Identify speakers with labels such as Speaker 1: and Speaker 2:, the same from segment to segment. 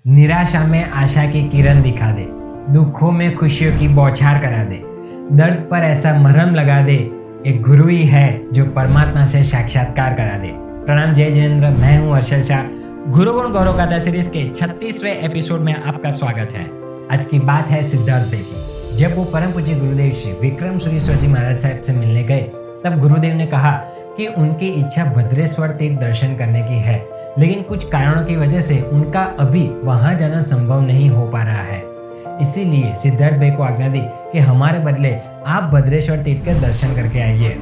Speaker 1: निराशा में आशा की किरण दिखा दे, दुखों में खुशियों की बौछार करा दे, दर्द पर ऐसा मरहम लगा दे। एक गुरु ही है जो परमात्मा से साक्षात्कार करा दे। प्रणाम, जय जिनेंद्र। मैं हूँ अर्शल शाह। गुरुगुण गौरव गाथा सीरीज के 36वें एपिसोड में आपका स्वागत है। आज की बात है सिद्धार्थ भाई की। जब वो परम पूज्य गुरुदेव श्री विक्रम सुरेश्वर जी महाराज साहब से मिलने गए, तब गुरुदेव ने कहा कि उनकी इच्छा भद्रेश्वर तीर्थ दर्शन करने की है, लेकिन कुछ कारणों की वजह से उनका अभी वहां जाना संभव नहीं हो पा रहा है। इसीलिए सिद्धार्थ भाई को आज्ञा दी कि हमारे बदले आप भद्रेश्वर तीर्थ के दर्शन करके आइए।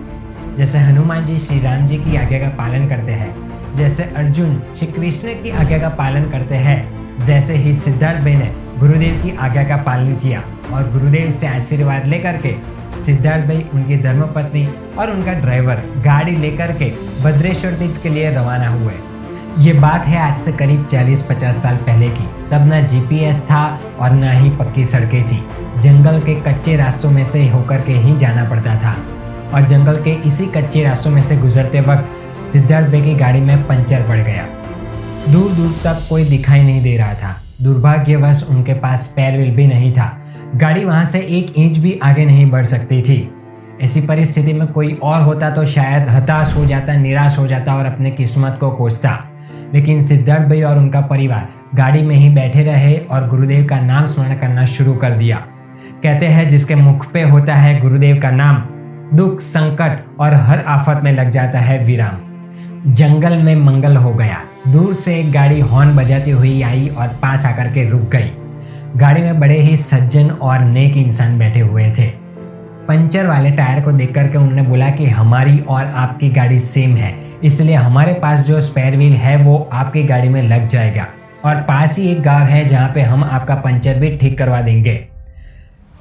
Speaker 1: जैसे हनुमान जी श्री राम जी की आज्ञा का पालन करते हैं, जैसे अर्जुन श्री कृष्ण की आज्ञा का पालन करते हैं, वैसे ही सिद्धार्थ भाई ने गुरुदेव की आज्ञा का पालन किया और गुरुदेव से आशीर्वाद लेकर के सिद्धार्थ भाई, उनकी धर्मपत्नी और उनका ड्राइवर गाड़ी लेकर के भद्रेश्वर तीर्थ के लिए रवाना हुए। ये बात है आज से करीब 40-50 साल पहले की। तब ना जीपीएस था और ना ही पक्की सड़कें थी। जंगल के कच्चे रास्तों में से होकर के ही जाना पड़ता था और जंगल के इसी कच्चे रास्तों में से गुजरते वक्त सिद्धार्थ भाई की गाड़ी में पंचर पड़ गया। दूर दूर तक कोई दिखाई नहीं दे रहा था। दुर्भाग्यवश उनके पास स्पेयर व्हील भी नहीं था। गाड़ी वहां से 1 इंच भी आगे नहीं बढ़ सकती थी। ऐसी परिस्थिति में कोई और होता तो शायद हताश हो जाता, निराश हो जाता और अपने किस्मत को कोसता। लेकिन सिद्धार्थ भाई और उनका परिवार गाड़ी में ही बैठे रहे और गुरुदेव का नाम स्मरण करना शुरू कर दिया। कहते हैं जिसके मुख पे होता है गुरुदेव का नाम, दुख, संकट और हर आफत में लग जाता है विराम। जंगल में मंगल हो गया। दूर से एक गाड़ी हॉर्न बजाती हुई आई और पास आकर के रुक गई। गाड़ी में बड़े ही सज्जन और नेक इंसान बैठे हुए थे। पंचर वाले टायर को देख करके उन्होंने बोला कि हमारी और आपकी गाड़ी सेम है, इसलिए हमारे पास जो स्पेयर व्हील है वो आपकी गाड़ी में लग जाएगा और पास ही एक गांव है जहाँ पे हम आपका पंचर भी ठीक करवा देंगे।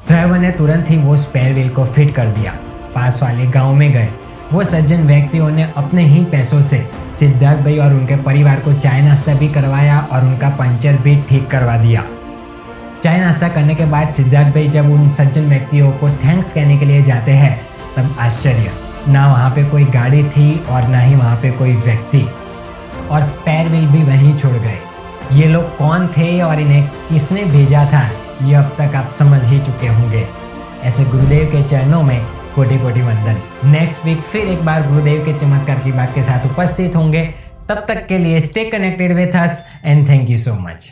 Speaker 1: ड्राइवर ने तुरंत ही वो स्पेयर व्हील को फिट कर दिया। पास वाले गांव में गए। वो सज्जन व्यक्तियों ने अपने ही पैसों से सिद्धार्थ भाई और उनके परिवार को चाय नाश्ता भी करवाया और उनका पंचर भी ठीक करवा दिया। चाय नाश्ता करने के बाद सिद्धार्थ भाई जब उन सज्जन व्यक्तियों को थैंक्स कहने के लिए जाते हैं, तब आश्चर्य, ना वहाँ पे कोई गाड़ी थी और ना ही वहाँ पे कोई व्यक्ति, और स्पेयर व्हील भी वहीं छोड़ गए। ये लोग कौन थे और इन्हें किसने भेजा था, ये अब तक आप समझ ही चुके होंगे। ऐसे गुरुदेव के चरणों में कोटि कोटि वंदन। नेक्स्ट वीक फिर एक बार गुरुदेव के चमत्कार की बात के साथ उपस्थित होंगे। तब तक के लिए stay connected with us and thank you so much.